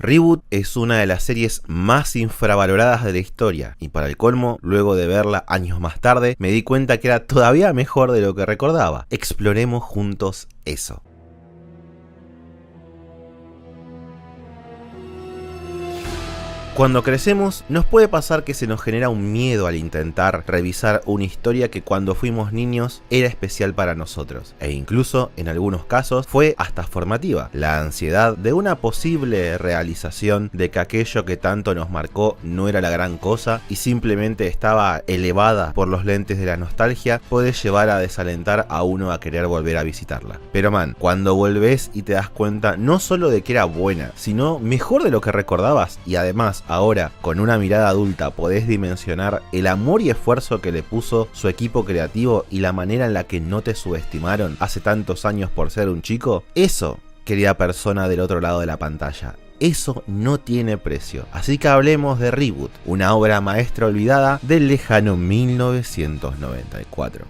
Reboot es una de las series más infravaloradas de la historia, y para el colmo, luego de verla años más tarde, me di cuenta que era todavía mejor de lo que recordaba. Exploremos juntos eso. Cuando crecemos, nos puede pasar que se nos genera un miedo al intentar revisar una historia que cuando fuimos niños era especial para nosotros, e incluso, en algunos casos, fue hasta formativa. La ansiedad de una posible realización de que aquello que tanto nos marcó no era la gran cosa y simplemente estaba elevada por los lentes de la nostalgia, puede llevar a desalentar a uno a querer volver a visitarla. Pero cuando volvés y te das cuenta no solo de que era buena, sino mejor de lo que recordabas, y además ahora, con una mirada adulta, podés dimensionar el amor y esfuerzo que le puso su equipo creativo y la manera en la que no te subestimaron hace tantos años por ser un chico. Eso, querida persona del otro lado de la pantalla, eso no tiene precio. Así que hablemos de Reboot, una obra maestra olvidada del lejano 1994.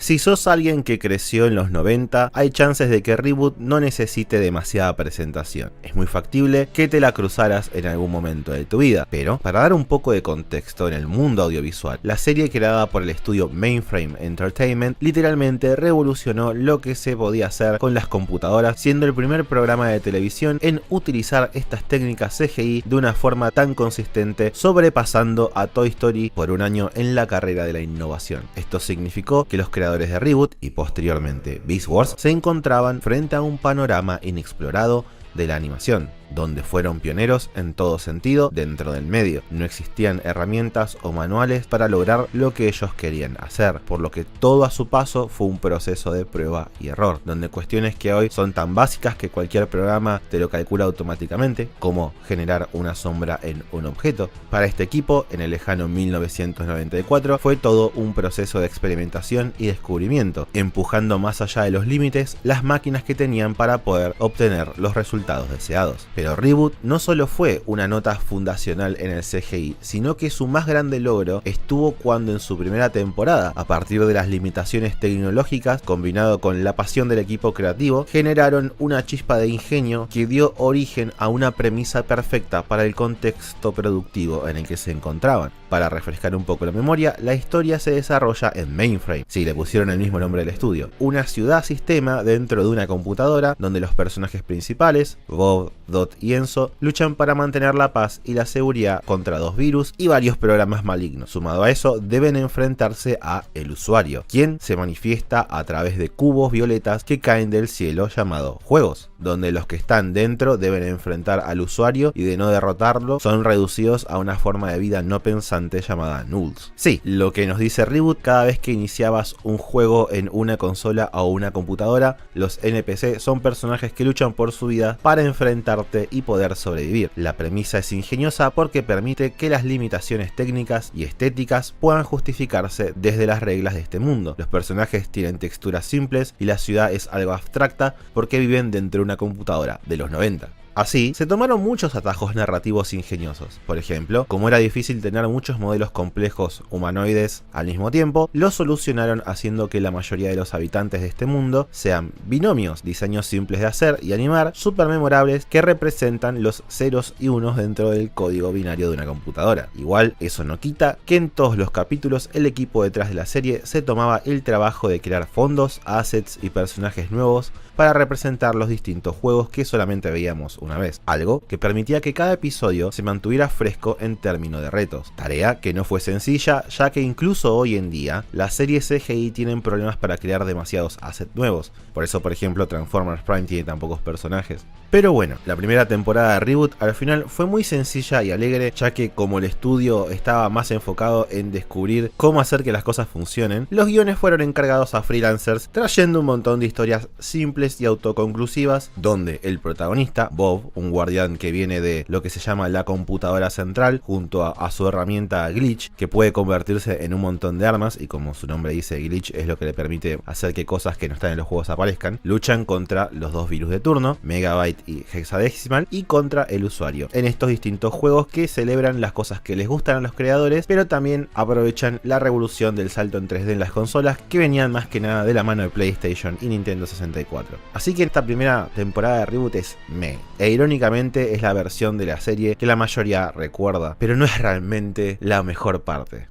Si sos alguien que creció en los 90, hay chances de que Reboot no necesite demasiada presentación. Es muy factible que te la cruzaras en algún momento de tu vida, pero para dar un poco de contexto en el mundo audiovisual, la serie creada por el estudio Mainframe Entertainment literalmente revolucionó lo que se podía hacer con las computadoras, siendo el primer programa de televisión en utilizar estas técnicas CGI de una forma tan consistente, sobrepasando a Toy Story por un año en la carrera de la innovación. Esto significó que los creadores de Reboot y posteriormente Beast Wars se encontraban frente a un panorama inexplorado de la animación, donde fueron pioneros en todo sentido dentro del medio. No existían herramientas o manuales para lograr lo que ellos querían hacer, por lo que todo a su paso fue un proceso de prueba y error, donde cuestiones que hoy son tan básicas que cualquier programa te lo calcula automáticamente, como generar una sombra en un objeto. Para este equipo, en el lejano 1994, fue todo un proceso de experimentación y descubrimiento, empujando más allá de los límites las máquinas que tenían para poder obtener los resultados deseados. Pero Reboot no solo fue una nota fundacional en el CGI, sino que su más grande logro estuvo cuando en su primera temporada, a partir de las limitaciones tecnológicas combinado con la pasión del equipo creativo, generaron una chispa de ingenio que dio origen a una premisa perfecta para el contexto productivo en el que se encontraban. Para refrescar un poco la memoria, la historia se desarrolla en Mainframe, sí, le pusieron el mismo nombre del estudio, una ciudad-sistema dentro de una computadora donde los personajes principales, Bob, Dot y Enzo, luchan para mantener la paz y la seguridad contra dos virus y varios programas malignos. Sumado a eso, deben enfrentarse a el usuario, quien se manifiesta a través de cubos violetas que caen del cielo llamados juegos, donde los que están dentro deben enfrentar al usuario y de no derrotarlo son reducidos a una forma de vida no pensante llamada Nulls. Sí, lo que nos dice Reboot, cada vez que iniciabas un juego en una consola o una computadora, los NPC son personajes que luchan por su vida para enfrentarte y poder sobrevivir. La premisa es ingeniosa porque permite que las limitaciones técnicas y estéticas puedan justificarse desde las reglas de este mundo. Los personajes tienen texturas simples y la ciudad es algo abstracta porque viven dentro de una computadora de los 90. Así, se tomaron muchos atajos narrativos ingeniosos. Por ejemplo, como era difícil tener muchos modelos complejos humanoides al mismo tiempo, lo solucionaron haciendo que la mayoría de los habitantes de este mundo sean binomios, diseños simples de hacer y animar, súper memorables, que representan los ceros y unos dentro del código binario de una computadora. Igual, eso no quita que en todos los capítulos el equipo detrás de la serie se tomaba el trabajo de crear fondos, assets y personajes nuevos para representar los distintos juegos que solamente veíamos una vez, algo que permitía que cada episodio se mantuviera fresco en términos de retos, tarea que no fue sencilla, ya que incluso hoy en día las series CGI tienen problemas para crear demasiados assets nuevos. Por eso, por ejemplo, Transformers Prime tiene tan pocos personajes. Pero bueno, la primera temporada de Reboot al final fue muy sencilla y alegre, ya que como el estudio estaba más enfocado en descubrir cómo hacer que las cosas funcionen, los guiones fueron encargados a freelancers, trayendo un montón de historias simples y autoconclusivas, donde el protagonista, Bob Bob, un guardián que viene de lo que se llama la computadora central, junto a su herramienta Glitch, que puede convertirse en un montón de armas, y como su nombre dice, Glitch es lo que le permite hacer que cosas que no están en los juegos aparezcan. Luchan contra los dos virus de turno, Megabyte y Hexadecimal, y contra el usuario, en estos distintos juegos que celebran las cosas que les gustan a los creadores, pero también aprovechan la revolución del salto en 3D en las consolas, que venían más que nada de la mano de PlayStation y Nintendo 64. Así que esta primera temporada de Reboot es meh, e irónicamente es la versión de la serie que la mayoría recuerda, pero no es realmente la mejor parte.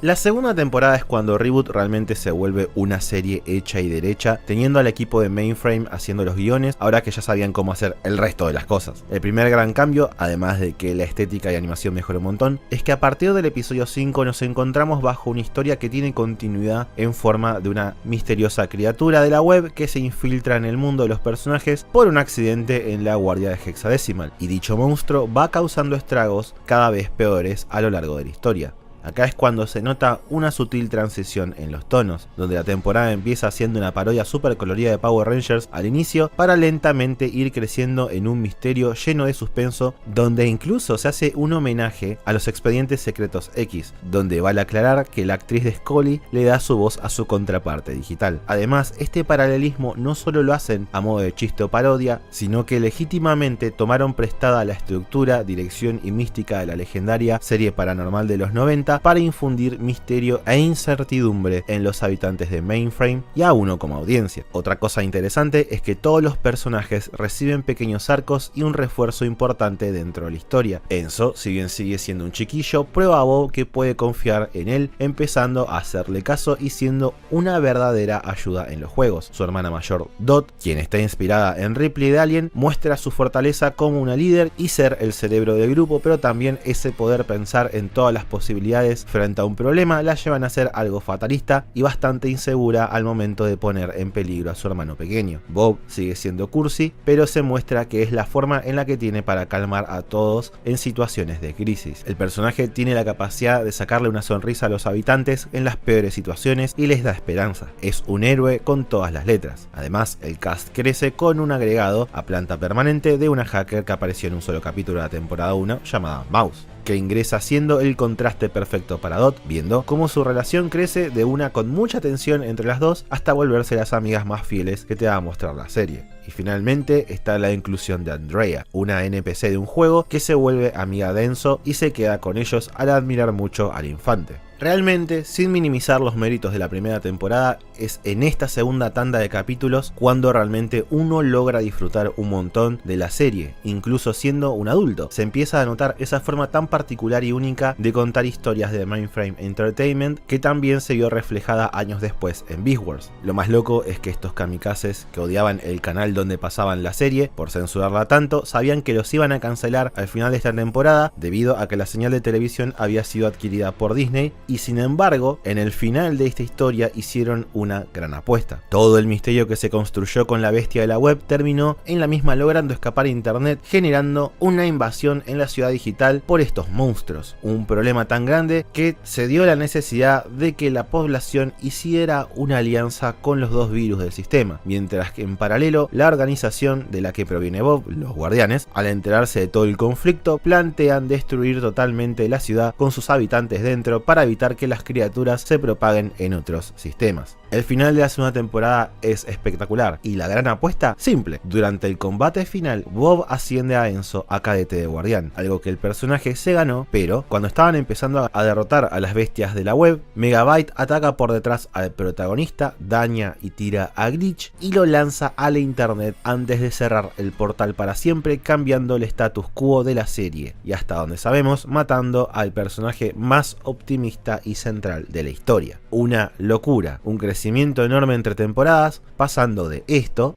La segunda temporada es cuando Reboot realmente se vuelve una serie hecha y derecha, teniendo al equipo de Mainframe haciendo los guiones, ahora que ya sabían cómo hacer el resto de las cosas. El primer gran cambio, además de que la estética y animación mejoró un montón, es que a partir del episodio 5 nos encontramos bajo una historia que tiene continuidad en forma de una misteriosa criatura de la web que se infiltra en el mundo de los personajes por un accidente en la guardia de Hexadecimal, y dicho monstruo va causando estragos cada vez peores a lo largo de la historia. Acá es cuando se nota una sutil transición en los tonos, donde la temporada empieza siendo una parodia súper colorida de Power Rangers al inicio, para lentamente ir creciendo en un misterio lleno de suspenso, donde incluso se hace un homenaje a los Expedientes Secretos X, donde vale aclarar que la actriz de Scully le da su voz a su contraparte digital. Además, este paralelismo no solo lo hacen a modo de chiste o parodia, sino que legítimamente tomaron prestada la estructura, dirección y mística de la legendaria serie paranormal de los 90 para infundir misterio e incertidumbre en los habitantes de Mainframe y a uno como audiencia. Otra cosa interesante es que todos los personajes reciben pequeños arcos y un refuerzo importante dentro de la historia. Enzo, si bien sigue siendo un chiquillo, prueba a Bob que puede confiar en él, empezando a hacerle caso y siendo una verdadera ayuda en los juegos. Su hermana mayor, Dot, quien está inspirada en Ripley de Alien, muestra su fortaleza como una líder y ser el cerebro del grupo, pero también ese poder pensar en todas las posibilidades frente a un problema la llevan a ser algo fatalista y bastante insegura al momento de poner en peligro a su hermano pequeño. Bob sigue siendo cursi, pero se muestra que es la forma en la que tiene para calmar a todos en situaciones de crisis. El personaje tiene la capacidad de sacarle una sonrisa a los habitantes en las peores situaciones y les da esperanza. Es un héroe con todas las letras. Además, el cast crece con un agregado a planta permanente de una hacker que apareció en un solo capítulo de la temporada 1 llamada Mouse, que ingresa siendo el contraste perfecto para Dot, viendo cómo su relación crece de una con mucha tensión entre las dos hasta volverse las amigas más fieles que te va a mostrar la serie. Y finalmente está la inclusión de Andrea, una NPC de un juego que se vuelve amiga de Enzo y se queda con ellos al admirar mucho al infante. Realmente, sin minimizar los méritos de la primera temporada, es en esta segunda tanda de capítulos cuando realmente uno logra disfrutar un montón de la serie, incluso siendo un adulto. Se empieza a notar esa forma tan particular y única de contar historias de Mainframe Entertainment que también se vio reflejada años después en Beast Wars. Lo más loco es que estos kamikazes que odiaban el canal donde pasaban la serie por censurarla tanto, sabían que los iban a cancelar al final de esta temporada debido a que la señal de televisión había sido adquirida por Disney, y sin embargo, en el final de esta historia hicieron una gran apuesta. Todo el misterio que se construyó con la bestia de la web terminó en la misma logrando escapar a internet, generando una invasión en la ciudad digital por estos monstruos. Un problema tan grande que se dio la necesidad de que la población hiciera una alianza con los dos virus del sistema, mientras que en paralelo la organización de la que proviene Bob, los Guardianes, al enterarse de todo el conflicto, plantean destruir totalmente la ciudad con sus habitantes dentro para evitar que las criaturas se propaguen en otros sistemas. El final de la segunda temporada es espectacular y la gran apuesta simple. Durante el combate final, Bob asciende a Enzo a cadete de guardián, algo que el personaje se ganó, pero cuando estaban empezando a derrotar a las bestias de la web, Megabyte ataca por detrás al protagonista, daña y tira a Glitch y lo lanza a la internet antes de cerrar el portal para siempre, cambiando el status quo de la serie y, hasta donde sabemos, matando al personaje más optimista y central de la historia. Una locura, un crecimiento enorme entre temporadas, pasando de esto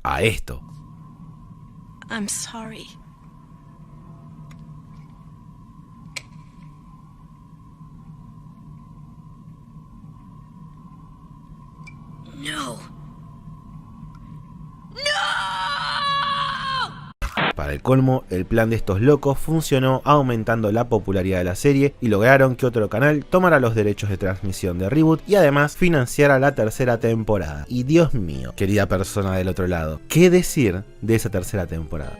a esto. I'm sorry. Para Para el colmo, el plan de estos locos funcionó aumentando la popularidad de la serie y lograron que otro canal tomara los derechos de transmisión de Reboot y además financiara la tercera temporada. Y Dios mío, querida persona del otro lado, ¿qué decir de esa tercera temporada?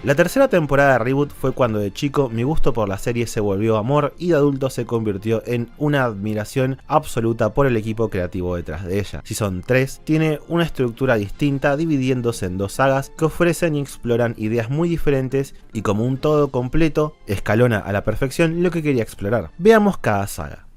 La tercera temporada de Reboot fue cuando de chico mi gusto por la serie se volvió amor y de adulto se convirtió en una admiración absoluta por el equipo creativo detrás de ella. Season 3 tiene una estructura distinta dividiéndose en dos sagas que ofrecen y exploran ideas muy diferentes y como un todo completo escalona a la perfección lo que quería explorar. Veamos cada saga.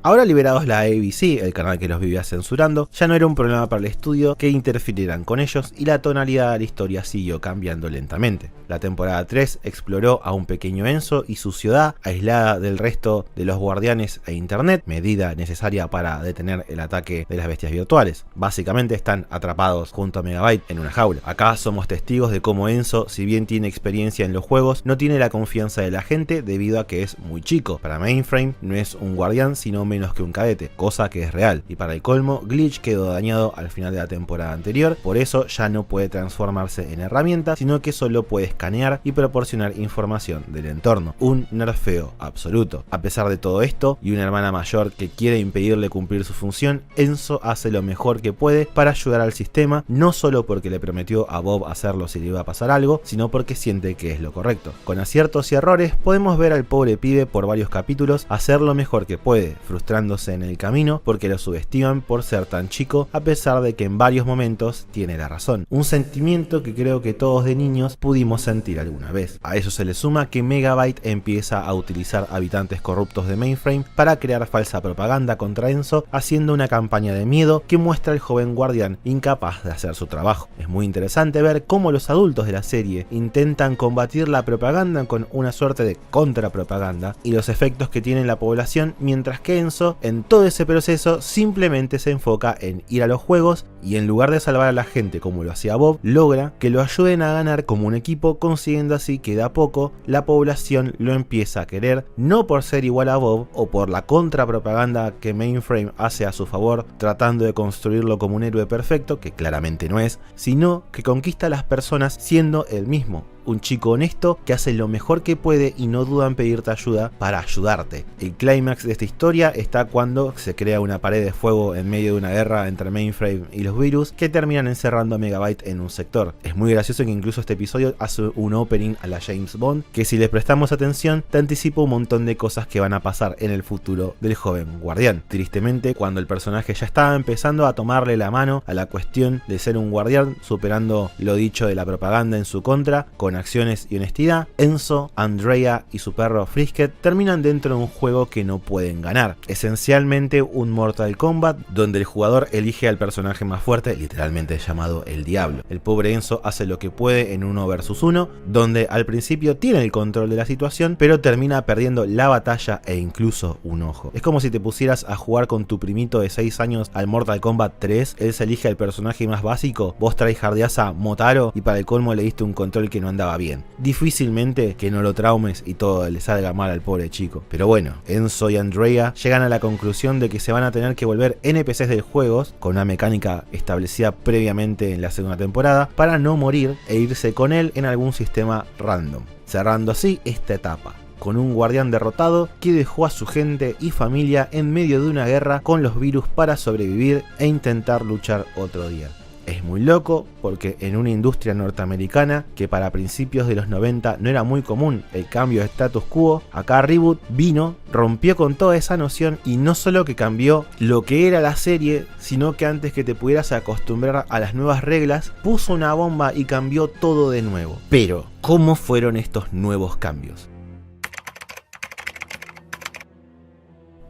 Ahora liberados la ABC, el canal que los vivía censurando, ya no era un problema para el estudio que interfirieran con ellos y la tonalidad de la historia siguió cambiando lentamente. La temporada 3 exploró a un pequeño Enzo y su ciudad, aislada del resto de los guardianes e internet, medida necesaria para detener el ataque de las bestias virtuales. Básicamente están atrapados junto a Megabyte en una jaula. Acá somos testigos de cómo Enzo, si bien tiene experiencia en los juegos, no tiene la confianza de la gente debido a que es muy chico. Para Mainframe no es un guardián sino menos que un cadete, cosa que es real. Y para el colmo, Glitch quedó dañado al final de la temporada anterior, por eso ya no puede transformarse en herramienta, sino que solo puede escanear y proporcionar información del entorno. Un nerfeo absoluto. A pesar de todo esto, y una hermana mayor que quiere impedirle cumplir su función, Enzo hace lo mejor que puede para ayudar al sistema, no solo porque le prometió a Bob hacerlo si le iba a pasar algo, sino porque siente que es lo correcto. Con aciertos y errores, podemos ver al pobre pibe por varios capítulos hacer lo mejor que puede, frustrándose en el camino porque lo subestiman por ser tan chico, a pesar de que en varios momentos tiene la razón. Un sentimiento que creo que todos de niños pudimos sentir alguna vez. A eso se le suma que Megabyte empieza a utilizar habitantes corruptos de Mainframe para crear falsa propaganda contra Enzo, haciendo una campaña de miedo que muestra al joven guardián incapaz de hacer su trabajo. Es muy interesante ver cómo los adultos de la serie intentan combatir la propaganda con una suerte de contrapropaganda y los efectos que tiene en la población, mientras que Enzo en todo ese proceso simplemente se enfoca en ir a los juegos y en lugar de salvar a la gente como lo hacía Bob, logra que lo ayuden a ganar como un equipo, consiguiendo así que de a poco la población lo empieza a querer, no por ser igual a Bob o por la contrapropaganda que Mainframe hace a su favor tratando de construirlo como un héroe perfecto, que claramente no es, sino que conquista a las personas siendo él mismo. Un chico honesto que hace lo mejor que puede y no duda en pedirte ayuda para ayudarte. El clímax de esta historia está cuando se crea una pared de fuego en medio de una guerra entre Mainframe y los virus que terminan encerrando a Megabyte en un sector. Es muy gracioso que incluso este episodio hace un opening a la James Bond que, si le prestamos atención, te anticipa un montón de cosas que van a pasar en el futuro del joven guardián. Tristemente, cuando el personaje ya estaba empezando a tomarle la mano a la cuestión de ser un guardián, superando lo dicho de la propaganda en su contra, con acciones y honestidad, Enzo, Andrea y su perro Frisket terminan dentro de un juego que no pueden ganar. Esencialmente un Mortal Kombat donde el jugador elige al personaje más fuerte, literalmente llamado el Diablo. El pobre Enzo hace lo que puede en 1 versus 1, donde al principio tiene el control de la situación, pero termina perdiendo la batalla e incluso un ojo. Es como si te pusieras a jugar con tu primito de 6 años al Mortal Kombat 3, él se elige al personaje más básico, vos tryhardeás a Motaro y para el colmo le diste un control que no andaba bien. Difícilmente que no lo traumes y todo le salga mal al pobre chico. Pero bueno, Enzo y Andrea llegan a la conclusión de que se van a tener que volver NPCs del juego, con una mecánica establecida previamente en la segunda temporada, para no morir e irse con él en algún sistema random, cerrando así esta etapa con un guardián derrotado que dejó a su gente y familia en medio de una guerra con los virus para sobrevivir e intentar luchar otro día. Es muy loco porque en una industria norteamericana que para principios de los 90 no era muy común el cambio de status quo, acá Reboot vino, rompió con toda esa noción y no solo que cambió lo que era la serie, sino que antes que te pudieras acostumbrar a las nuevas reglas, puso una bomba y cambió todo de nuevo. Pero, ¿cómo fueron estos nuevos cambios?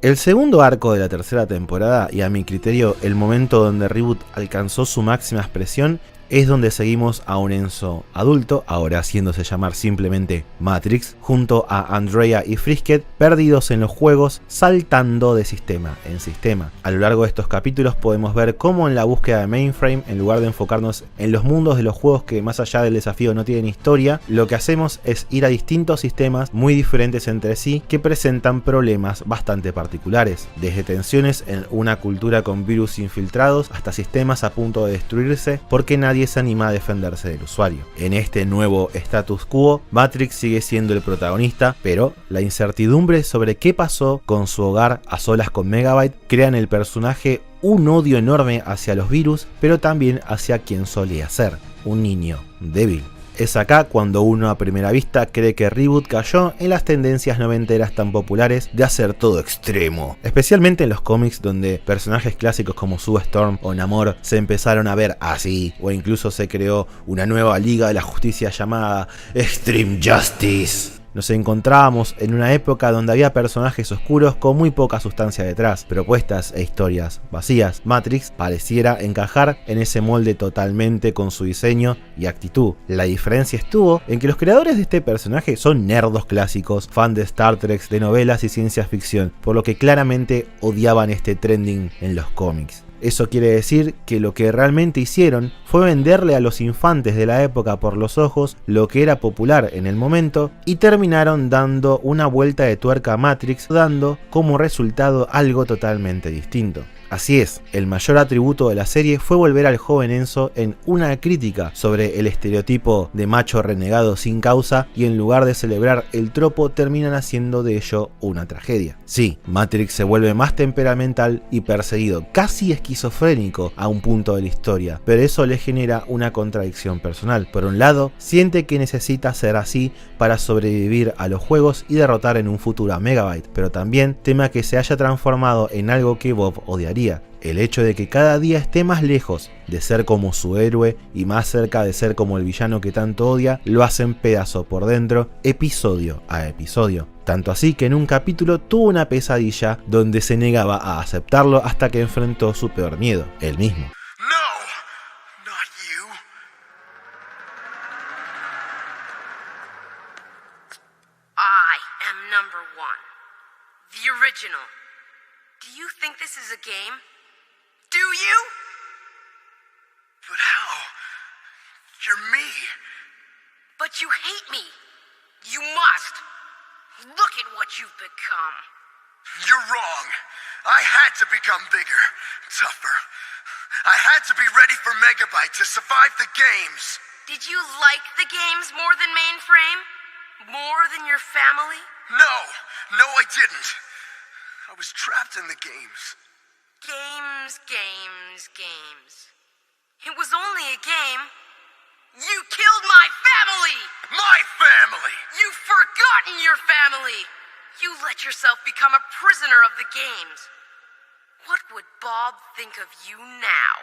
El segundo arco de la tercera temporada, y a mi criterio el momento donde Reboot alcanzó su máxima expresión, es donde seguimos a un Enzo adulto, ahora haciéndose llamar simplemente Matrix, junto a Andrea y Frisket, perdidos en los juegos, saltando de sistema en sistema. A lo largo de estos capítulos podemos ver cómo en la búsqueda de Mainframe, en lugar de enfocarnos en los mundos de los juegos que más allá del desafío no tienen historia, lo que hacemos es ir a distintos sistemas muy diferentes entre sí que presentan problemas bastante particulares, desde tensiones en una cultura con virus infiltrados hasta sistemas a punto de destruirse porque nadie se anima a defenderse del usuario. En este nuevo status quo, Matrix sigue siendo el protagonista, pero la incertidumbre sobre qué pasó con su hogar a solas con Megabyte crea en el personaje un odio enorme hacia los virus, pero también hacia quien solía ser, un niño débil. Es acá cuando uno a primera vista cree que Reboot cayó en las tendencias noventeras tan populares de hacer todo extremo, especialmente en los cómics donde personajes clásicos como Sue Storm o Namor se empezaron a ver así, o incluso se creó una nueva Liga de la Justicia llamada Extreme Justice. Nos encontrábamos en una época donde había personajes oscuros con muy poca sustancia detrás, propuestas e historias vacías. Matrix pareciera encajar en ese molde totalmente con su diseño y actitud. La diferencia estuvo en que los creadores de este personaje son nerdos clásicos, fan de Star Trek, de novelas y ciencia ficción, por lo que claramente odiaban este trending en los cómics. Eso quiere decir que lo que realmente hicieron fue venderle a los infantes de la época por los ojos lo que era popular en el momento y terminaron dando una vuelta de tuerca a Matrix, dando como resultado algo totalmente distinto. Así es, el mayor atributo de la serie fue volver al joven Enzo en una crítica sobre el estereotipo de macho renegado sin causa, y en lugar de celebrar el tropo terminan haciendo de ello una tragedia. Sí, Matrix se vuelve más temperamental y perseguido, casi esquizofrénico a un punto de la historia, pero eso le genera una contradicción personal. Por un lado, siente que necesita ser así para sobrevivir a los juegos y derrotar en un futuro a Megabyte, pero también teme que se haya transformado en algo que Bob odiaría. El hecho de que cada día esté más lejos de ser como su héroe y más cerca de ser como el villano que tanto odia, lo hacen pedazo por dentro, episodio a episodio. Tanto así que en un capítulo tuvo una pesadilla donde se negaba a aceptarlo hasta que enfrentó su peor miedo, él mismo. No, not you. I am number one. The original. Do you think this is a game? Do you? But how? You're me. But you hate me. You must. Look at what you've become. You're wrong. I had to become bigger, tougher. I had to be ready for Megabyte to survive the games. Did you like the games more than Mainframe? More than your family? No, I didn't. I was trapped in the games. Games. It was only a game. You killed my family! My family! You've forgotten your family! You let yourself become a prisoner of the games. What would Bob think of you now?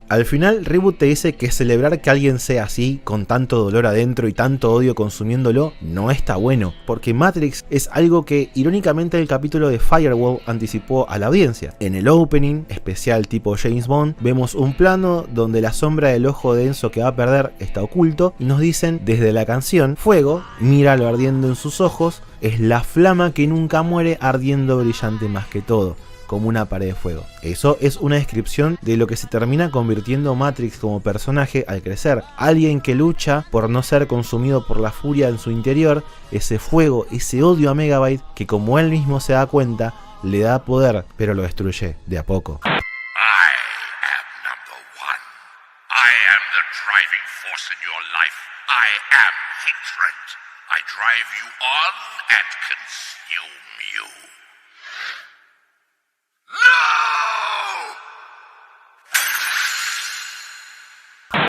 Al final, Reboot te dice que celebrar que alguien sea así, con tanto dolor adentro y tanto odio consumiéndolo, no está bueno, porque Matrix es algo que irónicamente el capítulo de Firewall anticipó a la audiencia. En el opening, especial tipo James Bond, vemos un plano donde la sombra del ojo de Enzo que va a perder está oculto y nos dicen desde la canción: fuego, míralo ardiendo en sus ojos, es la flama que nunca muere ardiendo brillante más que todo, como una pared de fuego. Eso es una descripción de lo que se termina convirtiendo Matrix como personaje al crecer. Alguien que lucha por no ser consumido por la furia en su interior, ese fuego, ese odio a Megabyte que, como él mismo se da cuenta, le da poder, pero lo destruye de a poco. I am number one. I am the driving force in your life. I am hatred. I drive you on and consume you.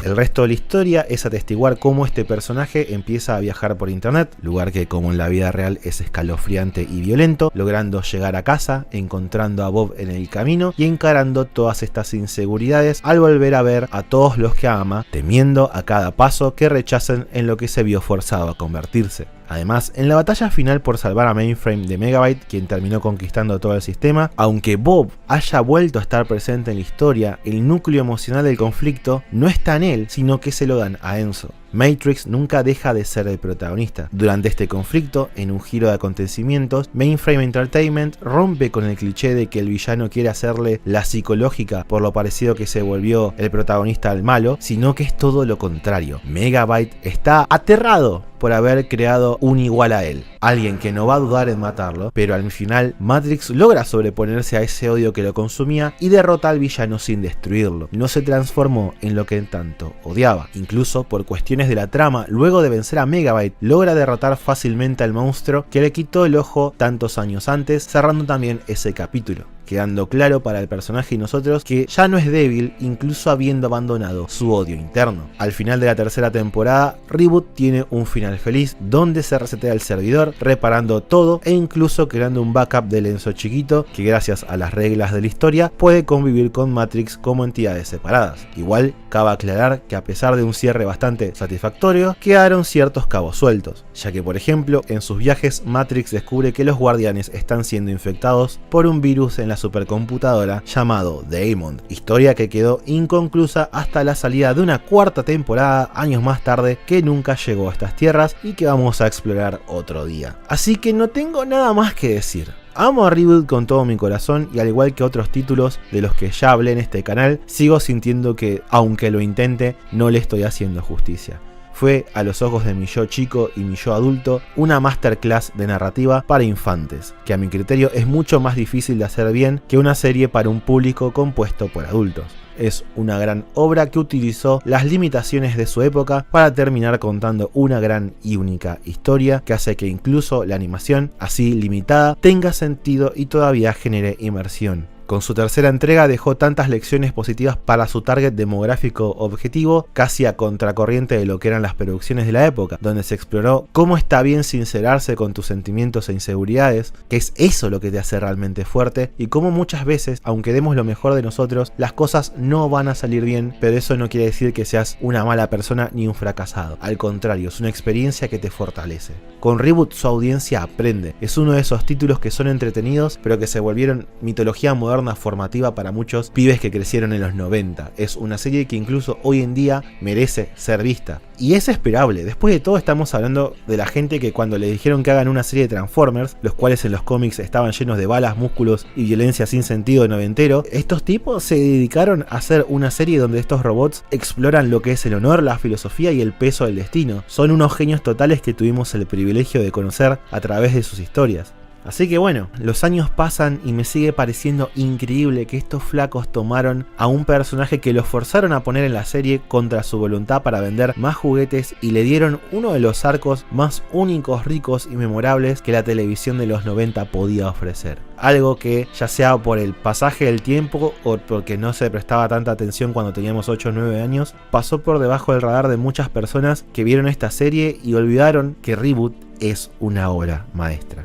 El resto de la historia es atestiguar cómo este personaje empieza a viajar por internet, lugar que como en la vida real es escalofriante y violento, logrando llegar a casa, encontrando a Bob en el camino y encarando todas estas inseguridades al volver a ver a todos los que ama, temiendo a cada paso que rechacen en lo que se vio forzado a convertirse. Además, en la batalla final por salvar a Mainframe de Megabyte, quien terminó conquistando todo el sistema, aunque Bob haya vuelto a estar presente en la historia, el núcleo emocional del conflicto no está en él, sino que se lo dan a Enzo. Matrix nunca deja de ser el protagonista. Durante este conflicto, en un giro de acontecimientos, Mainframe Entertainment rompe con el cliché de que el villano quiere hacerle la psicológica por lo parecido que se volvió el protagonista al malo, sino que es todo lo contrario. Megabyte está aterrado por haber creado un igual a él, alguien que no va a dudar en matarlo, pero al final Matrix logra sobreponerse a ese odio que lo consumía y derrota al villano sin destruirlo. No se transformó en lo que en tanto odiaba. Incluso por cuestiones de la trama, luego de vencer a Megabyte, logra derrotar fácilmente al monstruo que le quitó el ojo tantos años antes, cerrando también ese capítulo, quedando claro para el personaje y nosotros que ya no es débil, incluso habiendo abandonado su odio interno. Al final de la tercera temporada, Reboot tiene un final feliz, donde se resetea el servidor, reparando todo e incluso creando un backup del Enzo chiquito, que gracias a las reglas de la historia puede convivir con Matrix como entidades separadas. Igual, cabe aclarar que a pesar de un cierre bastante satisfactorio, quedaron ciertos cabos sueltos, ya que por ejemplo, en sus viajes Matrix descubre que los guardianes están siendo infectados por un virus en la supercomputadora llamado Daemon, historia que quedó inconclusa hasta la salida de una cuarta temporada años más tarde, que nunca llegó a estas tierras y que vamos a explorar otro día. Así que no tengo nada más que decir. Amo a Reboot con todo mi corazón, y al igual que otros títulos de los que ya hablé en este canal, sigo sintiendo que, aunque lo intente, no le estoy haciendo justicia. Fue, a los ojos de mi yo chico y mi yo adulto, una masterclass de narrativa para infantes, que a mi criterio es mucho más difícil de hacer bien que una serie para un público compuesto por adultos. Es una gran obra que utilizó las limitaciones de su época para terminar contando una gran y única historia que hace que incluso la animación, así limitada, tenga sentido y todavía genere inmersión. Con su tercera entrega dejó tantas lecciones positivas para su target demográfico objetivo, casi a contracorriente de lo que eran las producciones de la época, donde se exploró cómo está bien sincerarse con tus sentimientos e inseguridades, que es eso lo que te hace realmente fuerte, y cómo muchas veces, aunque demos lo mejor de nosotros, las cosas no van a salir bien, pero eso no quiere decir que seas una mala persona ni un fracasado. Al contrario, es una experiencia que te fortalece. Con Reboot su audiencia aprende. Es uno de esos títulos que son entretenidos, pero que se volvieron mitología moderna formativa para muchos pibes que crecieron en los 90. Es una serie que incluso hoy en día merece ser vista. Y es esperable. Después de todo, estamos hablando de la gente que cuando le dijeron que hagan una serie de Transformers, los cuales en los cómics estaban llenos de balas, músculos y violencia sin sentido noventero, estos tipos se dedicaron a hacer una serie donde estos robots exploran lo que es el honor, la filosofía y el peso del destino. Son unos genios totales que tuvimos el privilegio de conocer a través de sus historias. Así que bueno, los años pasan y me sigue pareciendo increíble que estos flacos tomaron a un personaje que los forzaron a poner en la serie contra su voluntad para vender más juguetes y le dieron uno de los arcos más únicos, ricos y memorables que la televisión de los 90 podía ofrecer. Algo que, ya sea por el pasaje del tiempo o porque no se prestaba tanta atención cuando teníamos 8 o 9 años, pasó por debajo del radar de muchas personas que vieron esta serie y olvidaron que Reboot es una obra maestra.